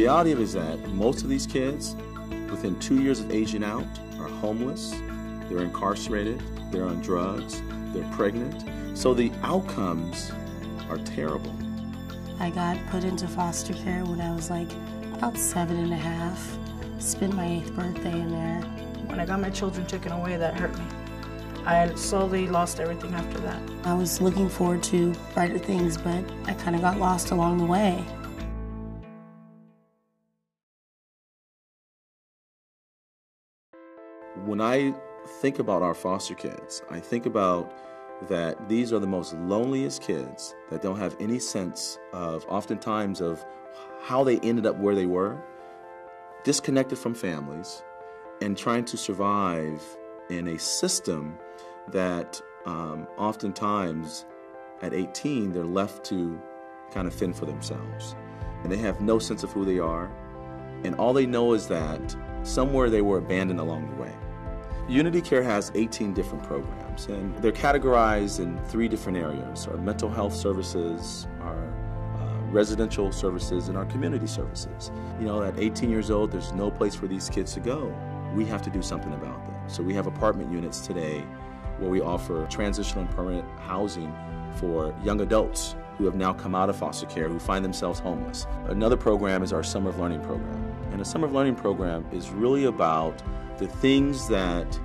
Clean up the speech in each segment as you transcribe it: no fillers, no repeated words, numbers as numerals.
reality of it is that most of these kids, within 2 years of aging out, are homeless, they're incarcerated, they're on drugs, they're pregnant. So the outcomes are terrible. I got put into foster care when I was like about 7½. Spent my 8th birthday in there. When I got my children taken away, that hurt me. I slowly lost everything after that. I was looking forward to brighter things, but I kind of got lost along the way. When I think about our foster kids, I think about that these are the most loneliest kids that don't have any sense of, oftentimes, of how they ended up where they were, disconnected from families, and trying to survive in a system that oftentimes at 18 they're left to kind of fend for themselves. And they have no sense of who they are, and all they know is that somewhere they were abandoned along the way. Unity Care has 18 different programs, and they're categorized in 3 different areas: our mental health services, our residential services, and our community services. You know, at 18 years old, there's no place for these kids to go. We have to do something about that. So we have apartment units today where we offer transitional and permanent housing for young adults who have now come out of foster care, who find themselves homeless. Another program is our Summer of Learning program. And the Summer of Learning program is really about the things that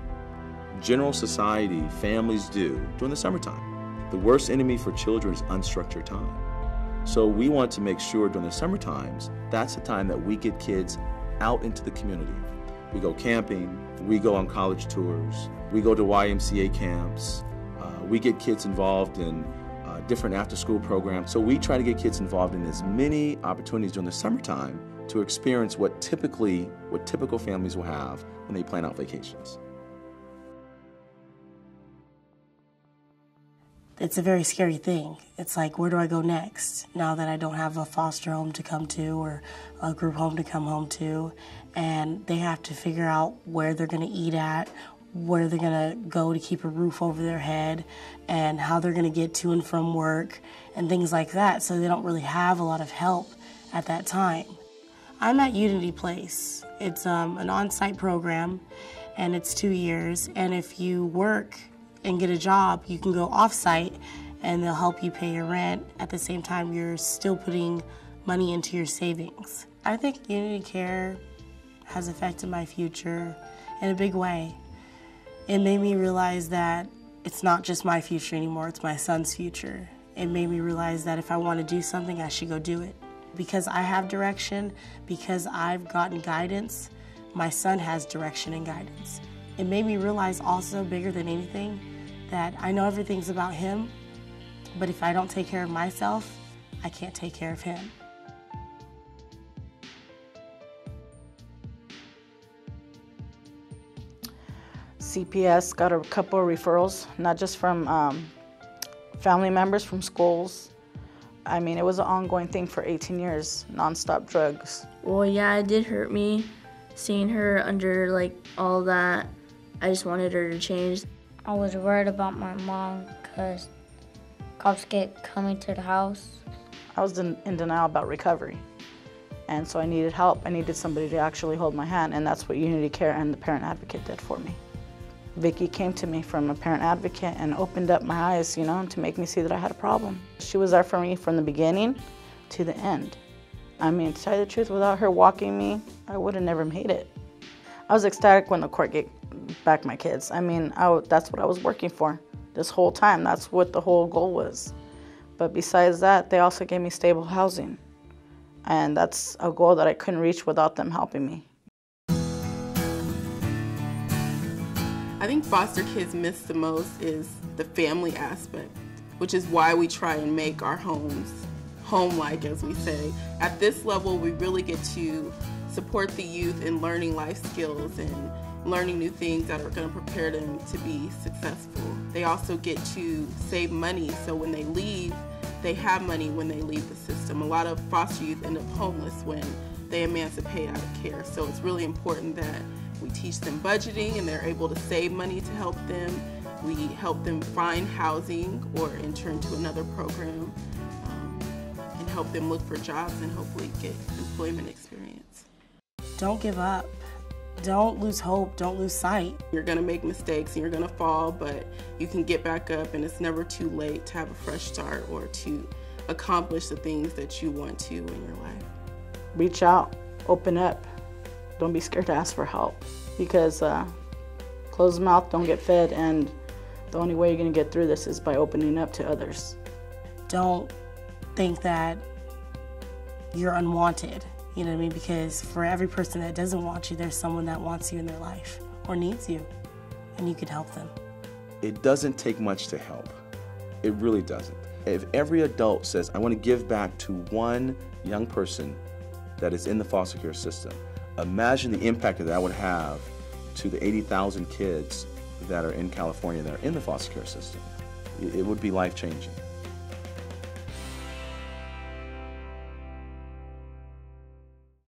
general society, families do during the summertime. The worst enemy for children is unstructured time. So we want to make sure during the summer times, that's the time that we get kids out into the community. We go camping, we go on college tours, we go to YMCA camps, we get kids involved in different after-school programs. So we try to get kids involved in as many opportunities during the summertime to experience what typical families will have when they plan out vacations. It's a very scary thing. It's like, where do I go next now that I don't have a foster home to come to or a group home to come home to? And they have to figure out where they're going to eat at, where they're going to go to keep a roof over their head, and how they're going to get to and from work and things like that. So they don't really have a lot of help at that time. I'm at Unity Place. It's an on-site program, and it's 2 years. And if you work and get a job, you can go off-site, and they'll help you pay your rent. At the same time, you're still putting money into your savings. I think Unity Care has affected my future in a big way. It made me realize that it's not just my future anymore, it's my son's future. It made me realize that if I want to do something, I should go do it. Because I have direction, because I've gotten guidance, my son has direction and guidance. It made me realize also, bigger than anything, that I know everything's about him, but if I don't take care of myself, I can't take care of him. CPS got a couple of referrals, not just from family members, from schools. I mean, it was an ongoing thing for 18 years, nonstop drugs. Well, yeah, it did hurt me seeing her under like all that. I just wanted her to change. I was worried about my mom because cops kept coming to the house. I was in denial about recovery, and so I needed help. I needed somebody to actually hold my hand, and that's what Unity Care and the Parent Advocate did for me. Vicki came to me from a Parent Advocate and opened up my eyes, you know, to make me see that I had a problem. She was there for me from the beginning to the end. I mean, to tell you the truth, without her walking me, I would have never made it. I was ecstatic when the court gave back my kids. I mean, that's what I was working for this whole time. That's what the whole goal was. But besides that, they also gave me stable housing. And that's a goal that I couldn't reach without them helping me. I think foster kids miss the most is the family aspect, which is why we try and make our homes home-like, as we say. At this level, we really get to support the youth in learning life skills and learning new things that are going to prepare them to be successful. They also get to save money, so when they leave, they have money when they leave the system. A lot of foster youth end up homeless when they emancipate out of care, so it's really important that we teach them budgeting and they're able to save money to help them. We help them find housing or enter into another program and help them look for jobs and hopefully get employment experience. Don't give up. Don't lose hope. Don't lose sight. You're going to make mistakes and you're going to fall, but you can get back up, and it's never too late to have a fresh start or to accomplish the things that you want to in your life. Reach out, open up. Don't be scared to ask for help, because closed mouth don't get fed, and the only way you're going to get through this is by opening up to others. Don't think that you're unwanted, you know what I mean? Because for every person that doesn't want you, there's someone that wants you in their life or needs you, and you can help them. It doesn't take much to help. It really doesn't. If every adult says, I want to give back to one young person that is in the foster care system, imagine the impact that would have to the 80,000 kids that are in California that are in the foster care system. It would be life-changing.